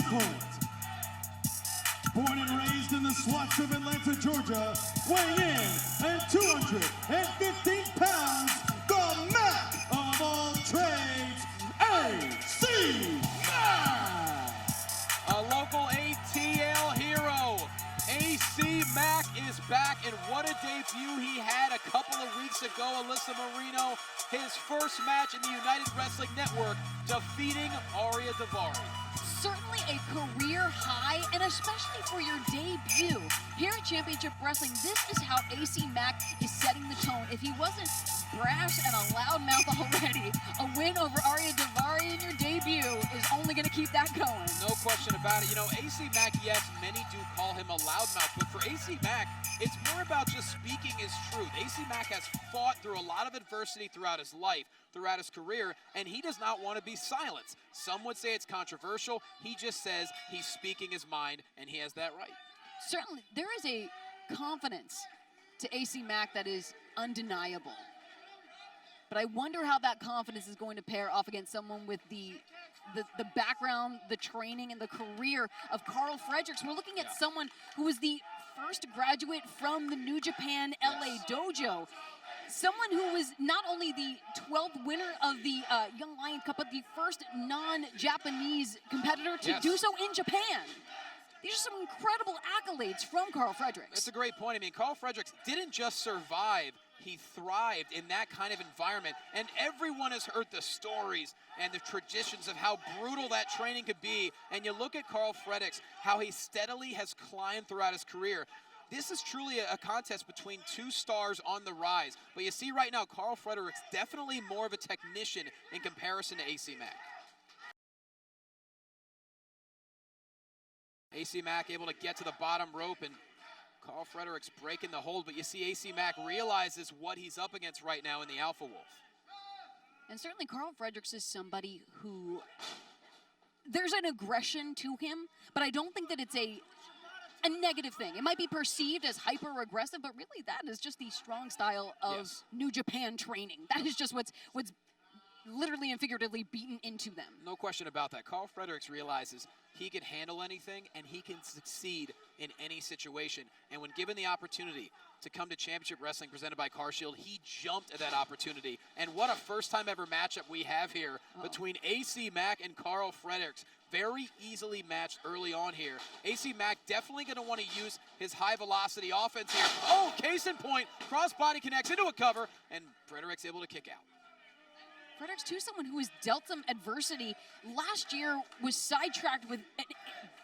point. Born and raised in the swats of Atlanta, Georgia, weighing in at 215 pounds, the Mack of all trades, AC Mack! A local ATL hero, AC Mack is back, and what a debut he had a couple of weeks ago. Alyssa Marino, his first match in the United Wrestling Network, defeating Ariya Daivari. Certainly a career high, and especially for your debut here at Championship Wrestling. This is how AC Mack is setting the tone. If he wasn't brash and a loudmouth already, a win over Ariya Daivari in your debut is only going to keep that going. No question about it. You know, AC Mack, yes, many do call him a loudmouth, but for AC Mack, it's more about just speaking his truth. AC Mack has fought through a lot of adversity throughout his life, throughout his career, and he does not want to be silenced. Some would say it's controversial. He just says he's speaking his mind, and he has that right. Certainly, there is a confidence to AC Mack that is undeniable. But I wonder how that confidence is going to pair off against someone with the background, the training, and the career of Karl Fredericks. We're looking at someone who was the first graduate from the New Japan LA dojo. Someone who was not only the 12th winner of the Young Lions Cup, but the first non-Japanese competitor to do so in Japan. These are some incredible accolades from Karl Fredericks. That's a great point. I mean, Karl Fredericks didn't just survive, he thrived in that kind of environment. And everyone has heard the stories and the traditions of how brutal that training could be. And you look at Karl Fredericks, how he steadily has climbed throughout his career. This is truly a contest between two stars on the rise. But you see right now, Karl Fredericks definitely more of a technician in comparison to AC Mack. AC Mack able to get to the bottom rope, and Karl Fredericks breaking the hold, but you see AC Mack realizes what he's up against right now in the Alpha Wolf. And certainly Karl Fredericks is somebody who, there's an aggression to him, but I don't think that it's a negative thing. It might be perceived as hyper-aggressive, but really that is just the strong style of New Japan training. That is just what's literally and figuratively beaten into them. No question about that. Karl Fredericks realizes he can handle anything and he can succeed in any situation. And when given the opportunity to come to Championship Wrestling presented by CarShield, he jumped at that opportunity. And what a first time ever matchup we have here between AC Mack and Karl Fredericks. Very easily matched early on here. AC Mack definitely going to want to use his high velocity offense here. Oh, case in point, crossbody connects into a cover, and Fredericks able to kick out. Fredericks, too, someone who has dealt some adversity. Last year was sidetracked with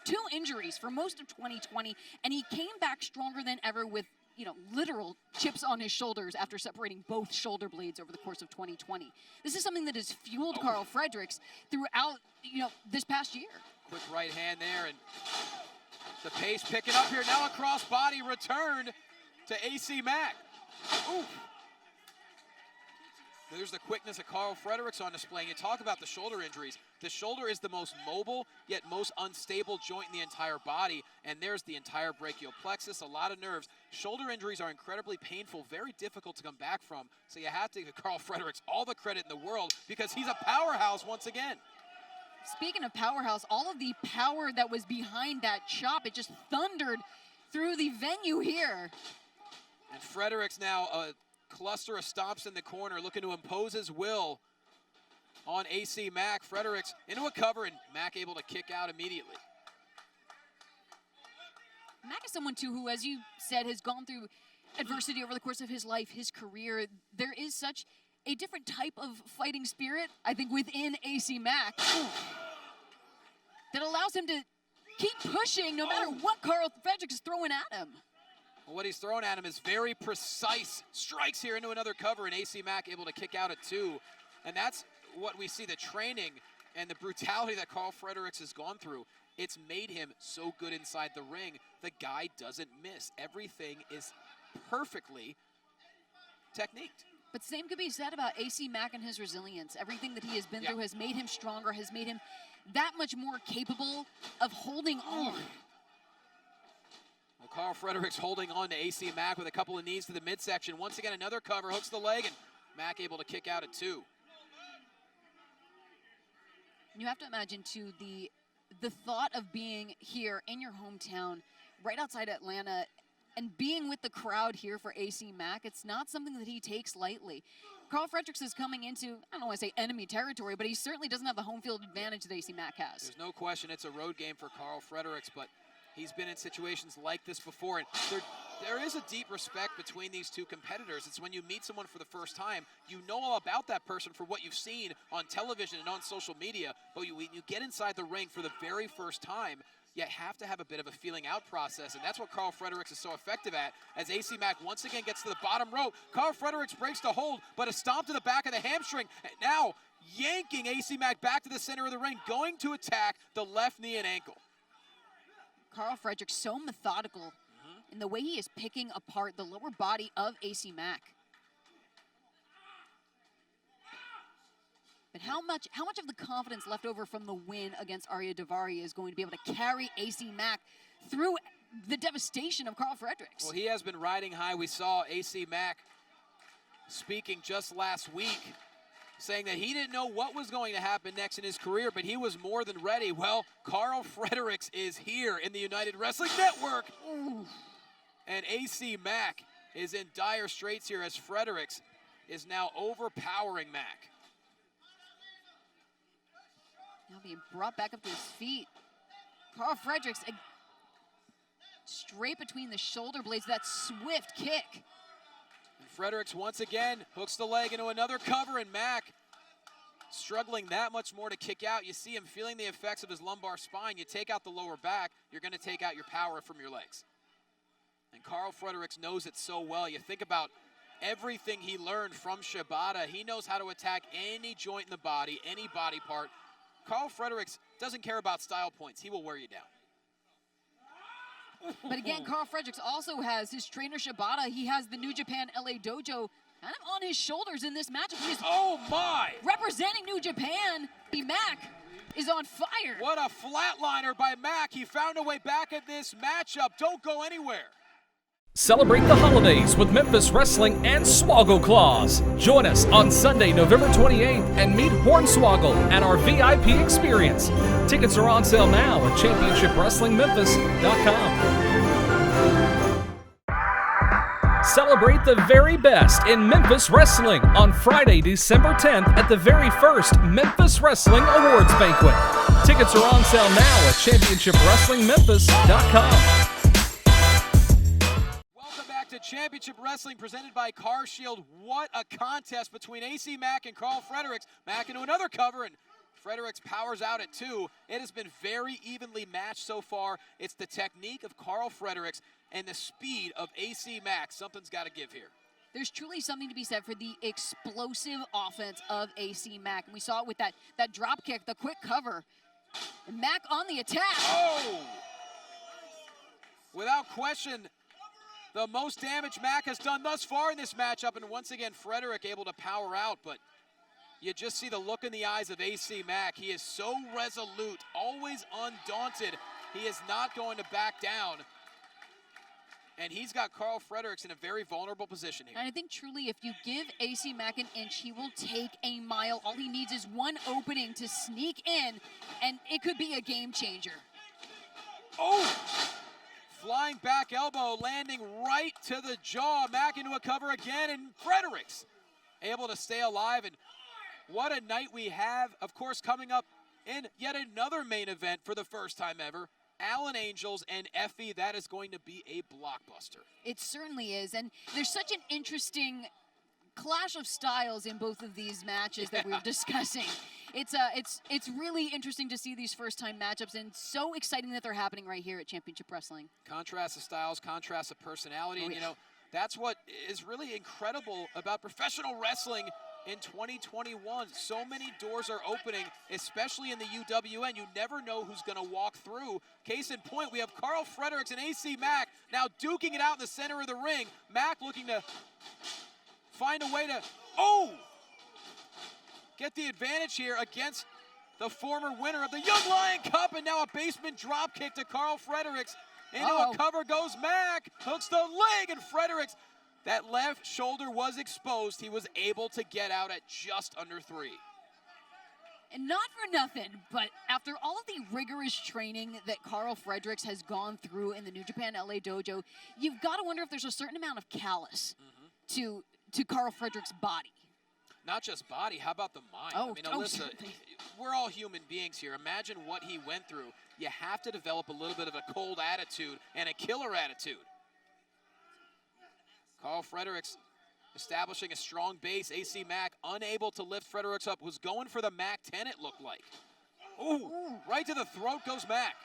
2 injuries for most of 2020, and he came back stronger than ever with, you know, literal chips on his shoulders after separating both shoulder blades over the course of 2020. This is something that has fueled Karl Fredericks throughout, you know, this past year. Quick right hand there, and the pace picking up here. Now a crossbody return to AC Mack. Ooh. There's the quickness of Karl Fredericks on display. And you talk about the shoulder injuries. The shoulder is the most mobile, yet most unstable joint in the entire body. And there's the entire brachial plexus, a lot of nerves. Shoulder injuries are incredibly painful, very difficult to come back from. So you have to give Karl Fredericks all the credit in the world because he's a powerhouse once again. Speaking of powerhouse, all of the power that was behind that chop, it just thundered through the venue here. And Fredericks now cluster of stomps in the corner, looking to impose his will on AC Mack. Fredericks into a cover, and Mack able to kick out immediately. Mack is someone, too, who, as you said, has gone through adversity over the course of his life, his career. There is such a different type of fighting spirit, I think, within AC Mack that allows him to keep pushing no matter what Karl Fredericks is throwing at him. Well, what he's throwing at him is very precise strikes here into another cover, and AC Mack able to kick out at 2. And that's what we see, the training and the brutality that Karl Fredericks has gone through. It's made him so good inside the ring. The guy doesn't miss. Everything is perfectly techniqued. But same could be said about AC Mack and his resilience. Everything that he has been through has made him stronger, has made him that much more capable of holding on. Well, Karl Fredericks holding on to AC Mack with a couple of knees to the midsection. Once again, another cover, hooks the leg, and Mack able to kick out at 2. You have to imagine, too, the the thought of being here in your hometown, right outside Atlanta, and being with the crowd here for AC Mack, it's not something that he takes lightly. Karl Fredericks is coming into, I don't want to say enemy territory, but he certainly doesn't have the home field advantage that AC Mack has. There's no question it's a road game for Karl Fredericks, but he's been in situations like this before, and there is a deep respect between these two competitors. It's when you meet someone for the first time, you know all about that person for what you've seen on television and on social media, but when you get inside the ring for the very first time, you have to have a bit of a feeling out process, and that's what Karl Fredericks is so effective at. As AC Mack once again gets to the bottom rope, Karl Fredericks breaks the hold, but a stomp to the back of the hamstring, and now yanking AC Mack back to the center of the ring, going to attack the left knee and ankle. Karl Fredericks so methodical in the way he is picking apart the lower body of AC Mack. But how much of the confidence left over from the win against Arya Daivari is going to be able to carry AC Mack through the devastation of Karl Fredericks? Well, he has been riding high. We saw AC Mack speaking just last week, saying that he didn't know what was going to happen next in his career, but he was more than ready. Well, Karl Fredericks is here in the United Wrestling Network. Ooh. And AC Mack is in dire straits here as Fredericks is now overpowering Mack. Now being brought back up to his feet. Karl Fredericks straight between the shoulder blades, that swift kick. And Fredericks once again hooks the leg into another cover, and Mack struggling that much more to kick out. You see him feeling the effects of his lumbar spine. You take out the lower back, you're going to take out your power from your legs. And Karl Fredericks knows it so well. You think about everything he learned from Shibata. He knows how to attack any joint in the body, any body part. Karl Fredericks doesn't care about style points. He will wear you down. But again, Karl Fredericks also has his trainer Shibata. He has the New Japan LA Dojo kind of on his shoulders in this matchup. He's representing New Japan. Mack is on fire. What a flatliner by Mack. He found a way back at this matchup. Don't go anywhere. Celebrate the holidays with Memphis Wrestling and SWOGGLE CLAUS. Join us on Sunday, November 28th and meet Hornswoggle at our VIP experience. Tickets are on sale now at ChampionshipWrestling.com. Celebrate the very best in Memphis Wrestling on Friday, December 10th at the very first Memphis Wrestling Awards Banquet. Tickets are on sale now at ChampionshipWrestlingMemphis.com. To Championship Wrestling presented by Car Shield. What a contest between AC Mack and Karl Fredericks. Mack into another cover, and Fredericks powers out at two. It has been very evenly matched so far. It's the technique of Karl Fredericks and the speed of AC Mack. Something's got to give here. There's truly something to be said for the explosive offense of AC Mack. And we saw it with that drop kick, the quick cover. And Mack on the attack. Oh! Without question, the most damage Mack has done thus far in this matchup, and once again, Fredericks able to power out, but you just see the look in the eyes of AC Mack. He is so resolute, always undaunted. He is not going to back down, and he's got Karl Fredericks in a very vulnerable position here. And I think truly if you give AC Mack an inch, he will take a mile. All he needs is one opening to sneak in, and it could be a game changer. Oh! Flying back elbow, landing right to the jaw. Mack into a cover again, and Fredericks able to stay alive. And what a night we have, of course, coming up in yet another main event for the first time ever. Allen Angels and Effie, that is going to be a blockbuster. It certainly is, and there's such an interesting clash of styles in both of these matches that we're discussing. It's really interesting to see these first-time matchups, and so exciting that they're happening right here at Championship Wrestling. Contrast of styles, contrast of personality, and you know, that's what is really incredible about professional wrestling in 2021. So many doors are opening, especially in the UWN. You never know who's going to walk through. Case in point, we have Karl Fredericks and AC Mack now duking it out in the center of the ring. Mack looking to find a way to, get the advantage here against the former winner of the Young Lion Cup, and now a basement drop kick to Karl Fredericks. Into a cover goes Mack, hooks the leg, and Fredericks, that left shoulder was exposed. He was able to get out at just under 3. And not for nothing, but after all of the rigorous training that Karl Fredericks has gone through in the New Japan LA dojo, you've got to wonder if there's a certain amount of callous to Karl Fredericks' body. Not just body, how about the mind? Oh, I mean, Alyssa, we're all human beings here. Imagine what he went through. You have to develop a little bit of a cold attitude and a killer attitude. Karl Fredericks establishing a strong base. AC Mack unable to lift Fredericks up. Was going for the Mack 10, it looked like. Ooh, right to the throat goes Mack.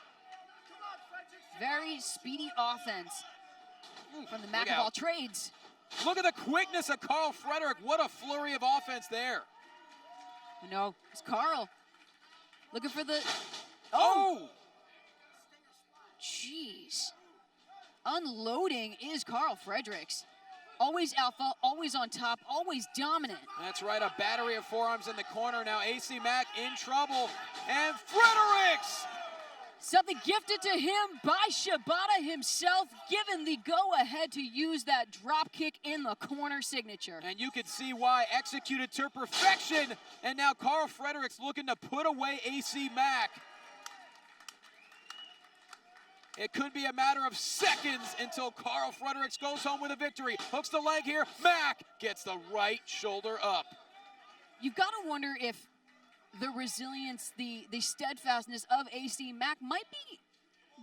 Very speedy offense from the Mack of all trades. Look at the quickness of Karl Fredericks. What a flurry of offense there. You know, it's Karl looking for the... Oh! Jeez. Unloading is Karl Fredericks. Always alpha, always on top, always dominant. That's right, a battery of forearms in the corner. Now AC Mack in trouble. And Fredericks! Something gifted to him by Shibata himself, given the go-ahead to use that drop kick in the corner signature. And you can see why, executed to perfection. And now Karl Fredericks looking to put away AC Mack. It could be a matter of seconds until Karl Fredericks goes home with a victory. Hooks the leg here. Mack gets the right shoulder up. You've got to wonder if the resilience, the steadfastness of AC Mack might be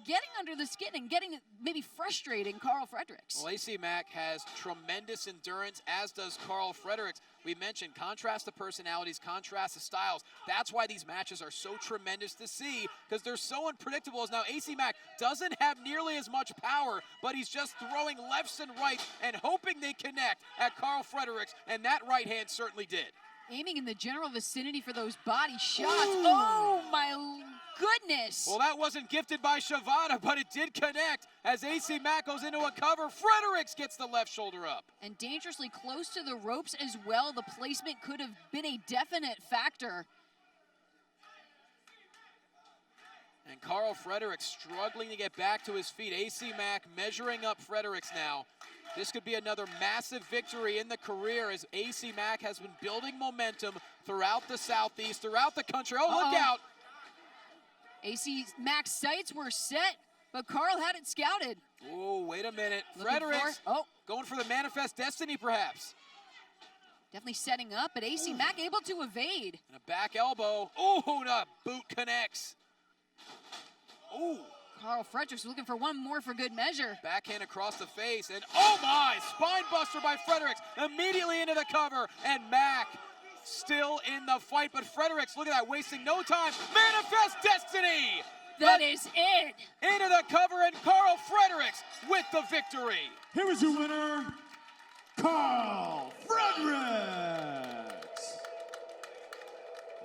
getting under the skin and getting maybe frustrating Karl Fredericks. Well, AC Mack has tremendous endurance, as does Karl Fredericks. We mentioned contrast the personalities, contrast the styles. That's why these matches are so tremendous to see, because they're so unpredictable. As now AC Mack doesn't have nearly as much power, but he's just throwing lefts and rights and hoping they connect at Karl Fredericks, and that right hand certainly did. Aiming in the general vicinity for those body shots. Ooh. Oh my goodness. Well, that wasn't gifted by Shibata, but it did connect as AC Mack goes into a cover. Fredericks gets the left shoulder up. And dangerously close to the ropes as well. The placement could have been a definite factor. And Karl Fredericks struggling to get back to his feet. AC Mack measuring up Fredericks now. This could be another massive victory in the career, as AC Mack has been building momentum throughout the Southeast, throughout the country. Oh, look out! AC Mack's sights were set, but Karl had it scouted. Oh, wait a minute. Fredericks going for the manifest destiny, perhaps. Definitely setting up, but AC Mack able to evade. And a back elbow. Oh, the boot connects. Oh. Karl Fredericks looking for one more for good measure. Backhand across the face, and oh my, spine buster by Fredericks, immediately into the cover, and Mack still in the fight, but Fredericks, look at that, wasting no time. Manifest destiny! That is it! Into the cover, and Karl Fredericks with the victory. Here is your winner, Karl Fredericks.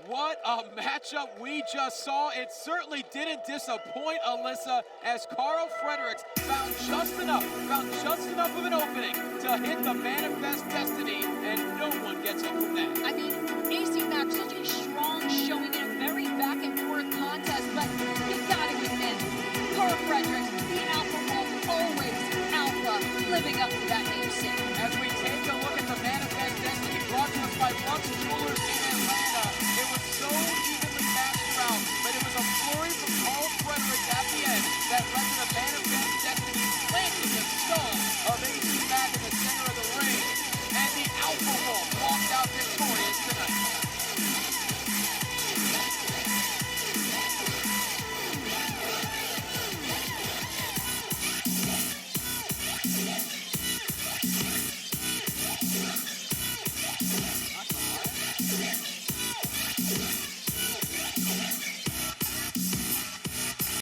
What a matchup we just saw. It certainly didn't disappoint, Alyssa, as Karl Fredericks found just enough of an opening to hit the manifest destiny, and no one gets up from that. I mean, AC Mack, such a strong showing in a very back and forth contest, but you gotta admit, Karl Fredericks, the alpha wolf, always alpha, living up to that namesake. As we take a look at the manifest destiny brought to us by Lux Jewelers in Atlanta, it was so evenly matched out, but it was a flurry from Karl Fredericks at the end that led to the manifest destiny planting the skull of AC Mack in the center of the ring, and the alpha wolf walked out victorious tonight.